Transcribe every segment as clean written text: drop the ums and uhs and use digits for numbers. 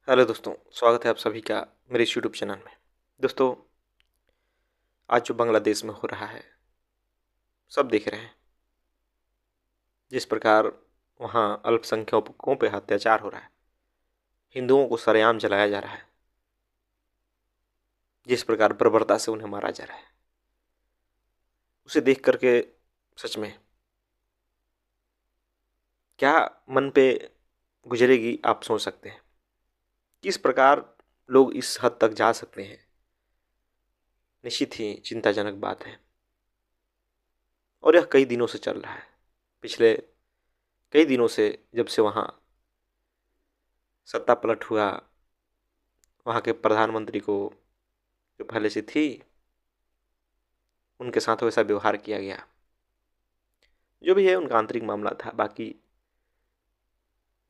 Hello दोस्तों, स्वागत है आप सभी का मेरे इस यूट्यूब चैनल में। दोस्तों, आज जो बांग्लादेश में हो रहा है सब देख रहे हैं। जिस प्रकार वहाँ अल्पसंख्यकों पे अत्याचार हो रहा है, हिंदुओं को सरेआम जलाया जा रहा है, जिस प्रकार बर्बरता से उन्हें मारा जा रहा है, उसे देख करके सच में क्या मन पे गुजरेगी आप सोच सकते हैं। किस प्रकार लोग इस हद तक जा सकते हैं, निश्चित ही चिंताजनक बात है। और यह कई दिनों से चल रहा है। पिछले कई दिनों से, जब से वहाँ सत्ता पलट हुआ, वहाँ के प्रधानमंत्री को जो पहले से थी उनके साथ वैसा व्यवहार किया गया। जो भी है उनका आंतरिक मामला था। बाकी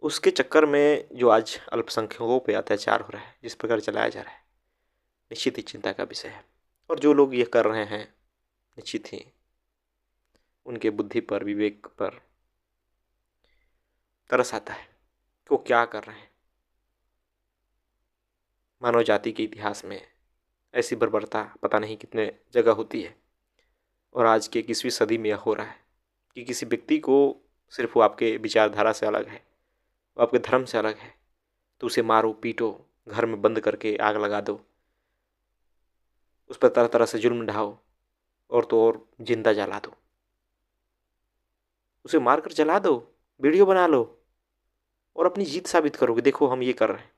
उसके चक्कर में जो आज अल्पसंख्यकों पे अत्याचार हो रहा है, जिस प्रकार चलाया जा रहा है, निश्चित ही चिंता का विषय है। और जो लोग ये कर रहे हैं, निश्चित ही उनके बुद्धि पर, विवेक पर तरस आता है कि वो क्या कर रहे हैं। मानव जाति के इतिहास में ऐसी बर्बरता पता नहीं कितने जगह होती है। और आज के 21वीं सदी में यह हो रहा है कि किसी व्यक्ति को सिर्फ वो आपके विचारधारा से अलग है, वो आपके धर्म से अलग है, तो उसे मारो, पीटो, घर में बंद करके आग लगा दो, उस पर तरह तरह से जुल्म ढाओ, और तो और जिंदा जला दो, उसे मारकर जला दो, वीडियो बना लो और अपनी जीत साबित करो कि देखो हम ये कर रहे हैं।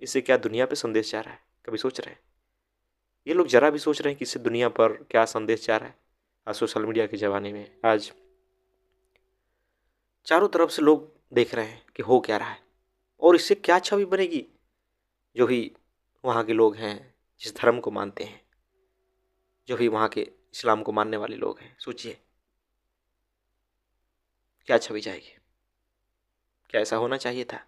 इससे क्या दुनिया पे संदेश जा रहा है, कभी सोच रहे हैं? ये लोग जरा भी सोच रहे हैं कि इससे दुनिया पर क्या संदेश जा रहा है? आज सोशल मीडिया के ज़माने में आज चारों तरफ से लोग देख रहे हैं कि हो क्या रहा है और इससे क्या छवि बनेगी। जो भी वहाँ के लोग हैं, जिस धर्म को मानते हैं, जो भी वहाँ के इस्लाम को मानने वाले लोग हैं, सोचिए क्या छवि जाएगी। क्या ऐसा होना चाहिए था?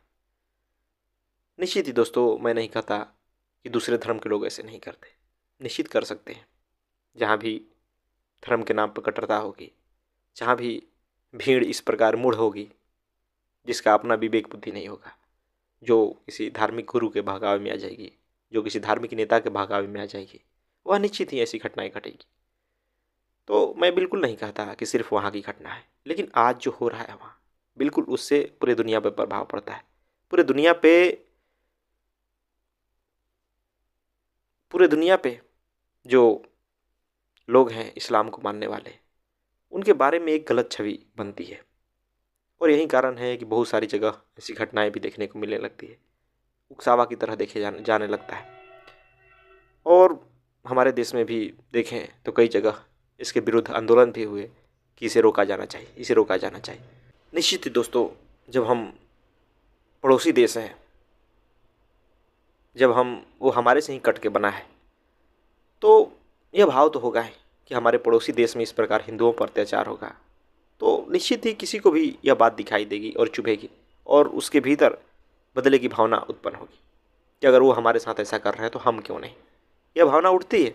निश्चित ही दोस्तों, मैं नहीं कहता कि दूसरे धर्म के लोग ऐसे नहीं करते, निश्चित कर सकते हैं। जहाँ भी धर्म के नाम पर कट्टरता होगी, जहाँ भी भीड़ इस प्रकार मूढ़ होगी, जिसका अपना विवेक बुद्धि नहीं होगा, जो किसी धार्मिक गुरु के बहकावे में आ जाएगी, जो किसी धार्मिक नेता के बहकावे में आ जाएगी, वह निश्चित ही ऐसी घटनाएं घटेगी। तो मैं बिल्कुल नहीं कहता कि सिर्फ वहाँ की घटना है, लेकिन आज जो हो रहा है वहाँ, बिल्कुल उससे पूरे दुनिया पर प्रभाव पड़ता है। पूरे दुनिया पे जो लोग हैं इस्लाम को मानने वाले, उनके बारे में एक गलत छवि बनती है। और यही कारण है कि बहुत सारी जगह ऐसी घटनाएं भी देखने को मिलने लगती है, उकसावा की तरह देखे जाने लगता है। और हमारे देश में भी देखें तो कई जगह इसके विरुद्ध आंदोलन भी हुए कि इसे रोका जाना चाहिए, इसे रोका जाना चाहिए। निश्चित ही दोस्तों, जब हम पड़ोसी देश हैं, जब हम वो हमारे से ही कट के बना है, तो यह भाव तो होगा ही कि हमारे पड़ोसी देश में इस प्रकार हिंदुओं पर अत्याचार होगा, तो निश्चित ही किसी को भी यह बात दिखाई देगी और चुभेगी, और उसके भीतर बदले की भावना उत्पन्न होगी कि अगर वो हमारे साथ ऐसा कर रहे हैं तो हम क्यों नहीं। यह भावना उठती है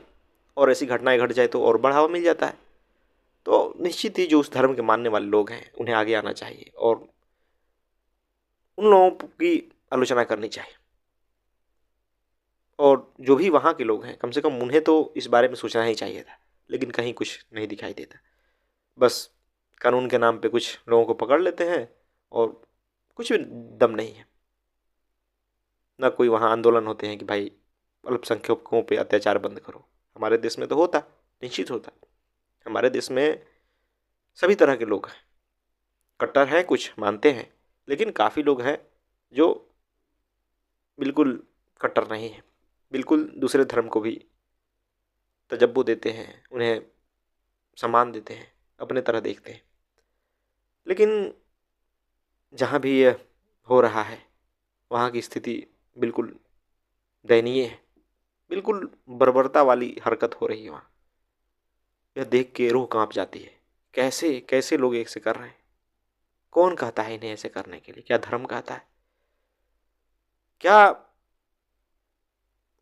और ऐसी घटनाएं घट जाए तो और बढ़ावा मिल जाता है। तो निश्चित ही जो उस धर्म के मानने वाले लोग हैं उन्हें आगे आना चाहिए और उन लोगों की आलोचना करनी चाहिए। और जो भी वहाँ के लोग हैं, कम से कम उन्हें तो इस बारे में सोचना ही चाहिए था, लेकिन कहीं कुछ नहीं दिखाई देता। बस कानून के नाम पे कुछ लोगों को पकड़ लेते हैं और कुछ भी दम नहीं है। ना कोई वहाँ आंदोलन होते हैं कि भाई अल्पसंख्यकों पे अत्याचार बंद करो। हमारे देश में तो होता, निश्चित होता। हमारे देश में सभी तरह के लोग हैं, कट्टर हैं, कुछ मानते हैं, लेकिन काफ़ी लोग हैं जो बिल्कुल कट्टर नहीं है, बिल्कुल दूसरे धर्म को भी तजब्बो देते हैं, उन्हें सम्मान देते हैं, अपने तरह देखते हैं। लेकिन जहाँ भी यह हो रहा है, वहाँ की स्थिति बिल्कुल दयनीय है, बिल्कुल बर्बरता वाली हरकत हो रही है वहाँ। यह देख के रूह कांप जाती है। कैसे कैसे लोग ऐसे कर रहे हैं? कौन कहता है इन्हें ऐसे करने के लिए? क्या धर्म कहता है? क्या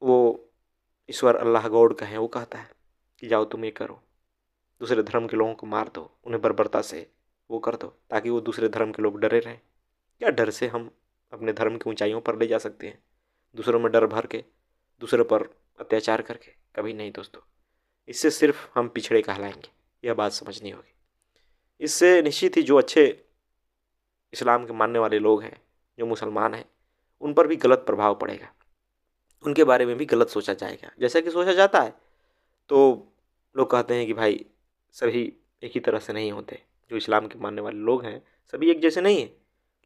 वो ईश्वर अल्लाह गॉड कहें वो कहता है कि जाओ तुम ये करो, दूसरे धर्म के लोगों को मार दो, उन्हें बर्बरता से वो कर दो, ताकि वो दूसरे धर्म के लोग डरे रहें? क्या डर से हम अपने धर्म की ऊंचाइयों पर ले जा सकते हैं? दूसरों में डर भर के, दूसरों पर अत्याचार करके, कभी नहीं दोस्तों। इससे सिर्फ हम पिछड़े कहलाएंगे, यह बात समझनी होगी। इससे निश्चित ही जो अच्छे इस्लाम के मानने वाले लोग हैं, जो मुसलमान हैं, उन पर भी गलत प्रभाव पड़ेगा, उनके बारे में भी गलत सोचा जाएगा। जैसा कि सोचा जाता है तो लोग कहते हैं कि भाई सभी एक ही तरह से नहीं होते, जो इस्लाम के मानने वाले लोग हैं सभी एक जैसे नहीं हैं।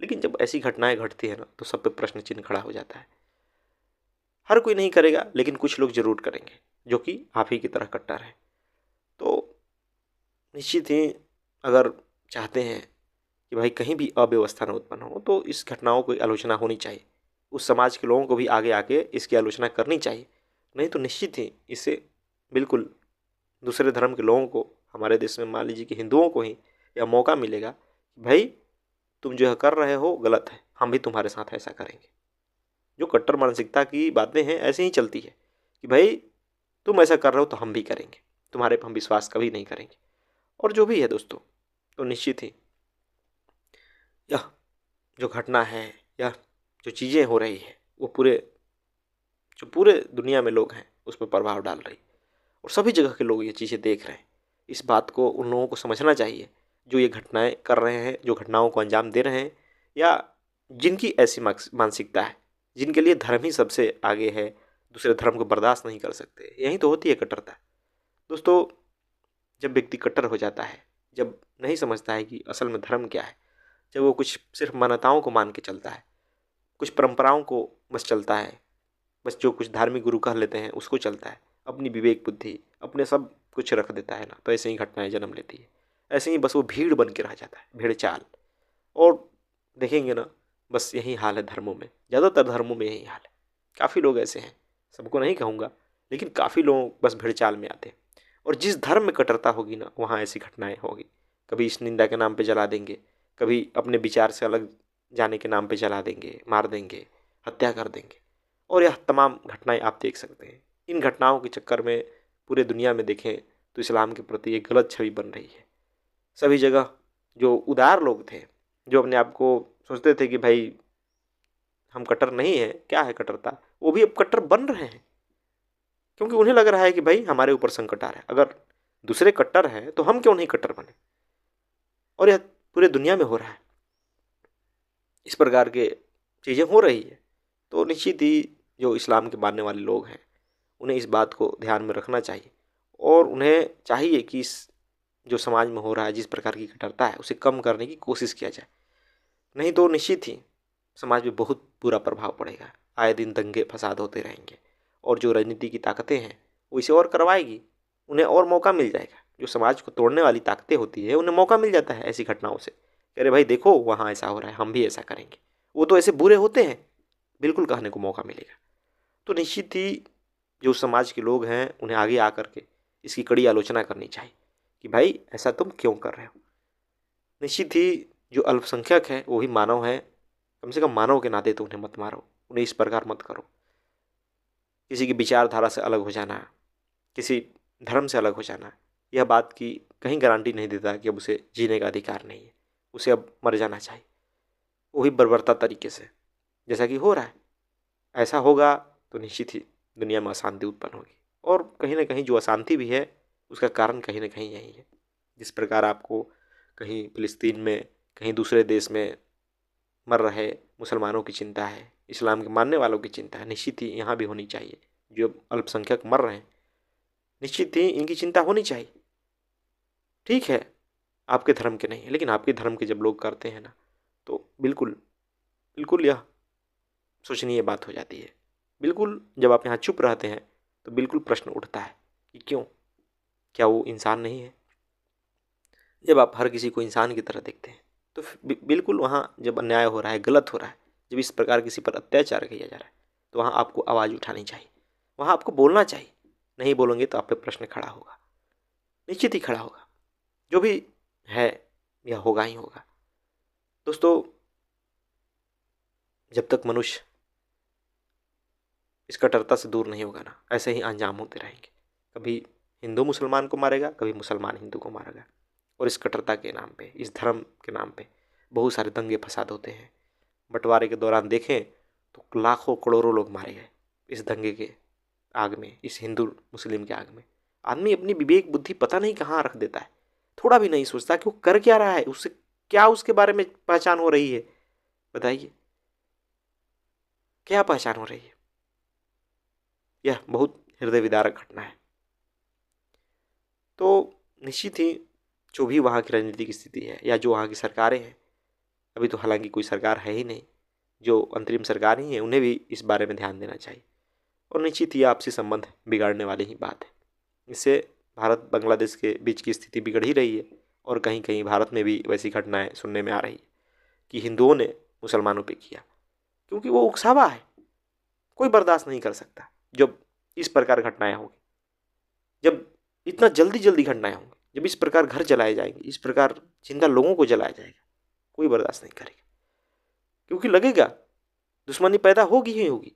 लेकिन जब ऐसी घटनाएं घटती है ना, तो सब पे प्रश्न चिन्ह खड़ा हो जाता है। हर कोई नहीं करेगा, लेकिन कुछ लोग जरूर करेंगे, जो कि आप ही की तरह कट्टर है। तो निश्चित ही अगर चाहते हैं कि भाई कहीं भी अव्यवस्था न उत्पन्न हो, तो इस घटनाओं की आलोचना होनी चाहिए। उस समाज के लोगों को भी आगे आके इसकी आलोचना करनी चाहिए। नहीं तो निश्चित ही इससे बिल्कुल दूसरे धर्म के लोगों को, हमारे देश में मान लीजिए कि हिंदुओं को ही यह मौका मिलेगा कि भाई तुम जो कर रहे हो गलत है, हम भी तुम्हारे साथ ऐसा करेंगे। जो कट्टर मानसिकता की बातें हैं ऐसे ही चलती है कि भाई तुम ऐसा कर रहे हो तो हम भी करेंगे, तुम्हारे पर हम विश्वास कभी नहीं करेंगे। और जो भी है दोस्तों, तो निश्चित ही यह जो घटना है, यह जो चीज़ें हो रही है, वो पूरे दुनिया में लोग हैं उस पर प्रभाव डाल रही, और सभी जगह के लोग ये चीज़ें देख रहे हैं। इस बात को उन लोगों को समझना चाहिए जो ये घटनाएं कर रहे हैं, जो घटनाओं को अंजाम दे रहे हैं, या जिनकी ऐसी मानसिकता है, जिनके लिए धर्म ही सबसे आगे है, दूसरे धर्म को बर्दाश्त नहीं कर सकते। यही तो होती है कट्टरता दोस्तों। जब व्यक्ति कट्टर हो जाता है, जब नहीं समझता है कि असल में धर्म क्या है, जब वो कुछ सिर्फ मान्यताओं को मान के चलता है, कुछ परंपराओं को बस चलता है, बस जो कुछ धार्मिक गुरु कह लेते हैं उसको चलता है, अपनी विवेक बुद्धि अपने सब कुछ रख देता है ना, तो ऐसे ही घटनाएं जन्म लेती है। ऐसे ही बस वो भीड़ बन के रह जाता है, भेड़ चाल। और देखेंगे ना, बस यही हाल है धर्मों में, ज़्यादातर धर्मों में यही हाल है। काफ़ी लोग ऐसे हैं, सबको नहीं कहूँगा, लेकिन काफ़ी लोग बस भेड़ चाल में आते हैं। और जिस धर्म में कट्टरता होगी ना, वहाँ ऐसी घटनाएं होगी। कभी इस निंदा के नाम पे जला देंगे, कभी अपने विचार से अलग जाने के नाम पे जला देंगे, मार देंगे, हत्या कर देंगे। और यह तमाम घटनाएं आप देख सकते हैं। इन घटनाओं के चक्कर में पूरे दुनिया में देखें तो इस्लाम के प्रति एक गलत छवि बन रही है। सभी जगह जो उदार लोग थे, जो अपने आप को सोचते थे कि भाई हम कट्टर नहीं है, क्या है कट्टरता, वो भी अब कट्टर बन रहे हैं। क्योंकि उन्हें लग रहा है कि भाई हमारे ऊपर संकट आ रहा है, अगर दूसरे कट्टर हैं तो हम क्यों नहीं कट्टर बने। और यह पूरे दुनिया में हो रहा है, इस प्रकार के चीज़ें हो रही है। तो निश्चित ही जो इस्लाम के मानने वाले लोग हैं, उन्हें इस बात को ध्यान में रखना चाहिए, और उन्हें चाहिए कि इस जो समाज में हो रहा है, जिस प्रकार की कट्टरता है, उसे कम करने की कोशिश किया जाए। नहीं तो निश्चित ही समाज में बहुत बुरा प्रभाव पड़ेगा। आए दिन दंगे फसाद होते रहेंगे, और जो राजनीति की ताकतें हैं वो इसे और करवाएगी, उन्हें और मौका मिल जाएगा। जो समाज को तोड़ने वाली ताकतें होती है, उन्हें मौका मिल जाता है ऐसी घटनाओं से। अरे भाई देखो वहाँ ऐसा हो रहा है, हम भी ऐसा करेंगे। वो तो ऐसे बुरे होते हैं, बिल्कुल कहने को मौका मिलेगा। तो निश्चित ही जो समाज के लोग हैं, उन्हें आगे आकर के इसकी कड़ी आलोचना करनी चाहिए कि भाई ऐसा तुम क्यों कर रहे हो। निश्चित ही जो अल्पसंख्यक है वो भी मानव है, कम से कम मानव के नाते तो उन्हें मत मारो, उन्हें इस प्रकार मत करो। किसी की विचारधारा से अलग हो जाना, किसी धर्म से अलग हो जाना, यह बात की कहीं गारंटी नहीं देता कि अब उसे जीने का अधिकार नहीं है, उसे अब मर जाना चाहिए, वो भी बर्बरता तरीके से, जैसा कि हो रहा है। ऐसा होगा तो निश्चित ही दुनिया में अशांति उत्पन्न होगी, और कहीं ना कहीं जो अशांति भी है उसका कारण कहीं ना कहीं यही है। जिस प्रकार आपको कहीं फिलिस्तीन में, कहीं दूसरे देश में मर रहे मुसलमानों की चिंता है, इस्लाम के मानने वालों की चिंता है, निश्चित ही यहाँ भी होनी चाहिए। जो अल्पसंख्यक मर रहे हैं, निश्चित ही इनकी चिंता होनी चाहिए। ठीक है आपके धर्म के नहीं है, लेकिन आपके धर्म के जब लोग करते हैं ना, तो बिल्कुल बिल्कुल यह सोचनीय बात हो जाती है। बिल्कुल जब आप यहाँ चुप रहते हैं तो बिल्कुल प्रश्न उठता है कि क्यों, क्या वो इंसान नहीं है। जब आप हर किसी को इंसान की तरह देखते हैं तो बिल्कुल वहाँ जब अन्याय हो रहा है, गलत हो रहा है, जब इस प्रकार किसी पर अत्याचार किया जा रहा है, तो वहाँ आपको आवाज़ उठानी चाहिए, वहाँ आपको बोलना चाहिए। नहीं बोलेंगे तो आप पे प्रश्न खड़ा होगा, निश्चित ही खड़ा होगा। जो भी है यह होगा ही होगा दोस्तों। जब तक मनुष्य इस कट्टरता से दूर नहीं होगा ना, ऐसे ही अंजाम होते रहेंगे। कभी हिंदू मुसलमान को मारेगा, कभी मुसलमान हिंदू को मारेगा। और इस कट्टरता के नाम पे, इस धर्म के नाम पे बहुत सारे दंगे फसाद होते हैं। बंटवारे के दौरान देखें तो लाखों करोड़ों लोग मारे गए इस दंगे के आग में, इस हिंदू मुस्लिम के आग में। आदमी अपनी विवेक बुद्धि पता नहीं कहाँ रख देता है, थोड़ा भी नहीं सोचता कि वो कर क्या रहा है, उससे क्या उसके बारे में पहचान हो रही है। बताइए क्या पहचान हो रही है। यह बहुत हृदय विदारक घटना है। तो निश्चित ही जो भी वहाँ की राजनीतिक स्थिति है या जो वहाँ की सरकारें हैं, अभी तो हालांकि कोई सरकार है ही नहीं, जो अंतरिम सरकार ही है, उन्हें भी इस बारे में ध्यान देना चाहिए। और निश्चित ही आपसी संबंध बिगाड़ने वाली ही बात है। इससे भारत बांग्लादेश के बीच की स्थिति बिगड़ ही रही है। और कहीं कहीं भारत में भी वैसी घटनाएं सुनने में आ रही है कि हिंदुओं ने मुसलमानों पे किया, क्योंकि वो उकसावा है। कोई बर्दाश्त नहीं कर सकता जब इस प्रकार घटनाएं होंगी, जब इतना जल्दी जल्दी घटनाएं होंगी, जब इस प्रकार घर जलाए जाएंगे, इस प्रकार जिंदा लोगों को जलाया जाएगा। कोई बर्दाश्त नहीं करेगा, क्योंकि लगेगा दुश्मनी पैदा होगी ही होगी।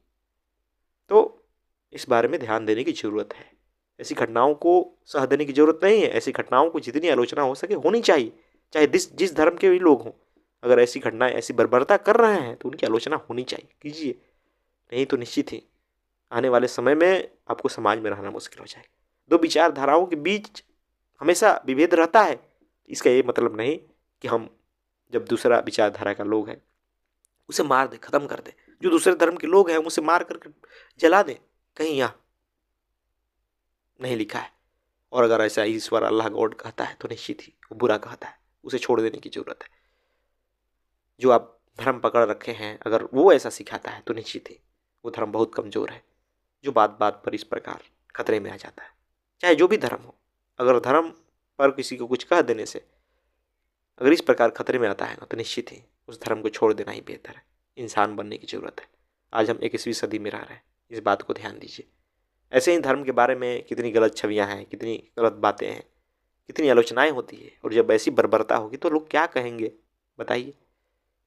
तो इस बारे में ध्यान देने की ज़रूरत है। ऐसी घटनाओं को सह देने की ज़रूरत नहीं है। ऐसी घटनाओं को जितनी आलोचना हो सके होनी चाहिए, चाहे जिस धर्म के भी लोग हों। अगर ऐसी घटनाएं, ऐसी बर्बरता कर रहे हैं तो उनकी आलोचना होनी चाहिए, कीजिए। नहीं तो निश्चित ही आने वाले समय में आपको समाज में रहना मुश्किल हो जाएगा। दो विचारधाराओं के बीच हमेशा विभेद रहता है। इसका ये मतलब नहीं कि हम जब दूसरा विचारधारा का लोग है उसे मार दे, खत्म कर दे। जो दूसरे धर्म के लोग हैं उसे मार करके जला दे, कहीं यहाँ नहीं लिखा है। और अगर ऐसा ईश्वर अल्लाह गॉड कहता है तो निश्चित ही वो बुरा कहता है, उसे छोड़ देने की जरूरत है। जो आप धर्म पकड़ रखे हैं, अगर वो ऐसा सिखाता है तो निश्चित ही वो धर्म बहुत कमजोर है, जो बात बात पर इस प्रकार खतरे में आ जाता है। चाहे जो भी धर्म हो, अगर धर्म पर किसी को कुछ कह देने से अगर इस प्रकार खतरे में आता है ना, तो निश्चित ही उस धर्म को छोड़ देना ही बेहतर है। इंसान बनने की ज़रूरत है। आज हम 21वीं सदी में रह रहे हैं, इस बात को ध्यान दीजिए। ऐसे ही धर्म के बारे में कितनी गलत छवियाँ हैं, कितनी गलत बातें हैं, कितनी आलोचनाएं होती है। और जब ऐसी बर्बरता होगी तो लोग क्या कहेंगे, बताइए।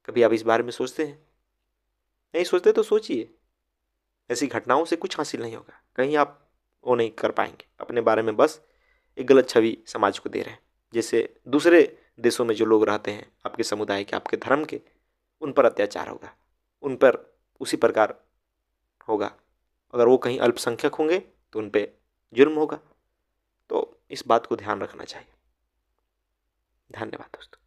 कभी आप इस बारे में सोचते हैं? नहीं सोचते तो सोचिए। ऐसी घटनाओं से कुछ हासिल नहीं होगा, कहीं आप वो नहीं कर पाएंगे। अपने बारे में बस एक गलत छवि समाज को दे रहे हैं, जिससे दूसरे देशों में जो लोग रहते हैं, आपके समुदाय के, आपके धर्म के, उन पर अत्याचार होगा, उन पर उसी प्रकार होगा। अगर वो कहीं अल्पसंख्यक होंगे तो उन पर जुर्म होगा। तो इस बात को ध्यान रखना चाहिए। धन्यवाद दोस्तों।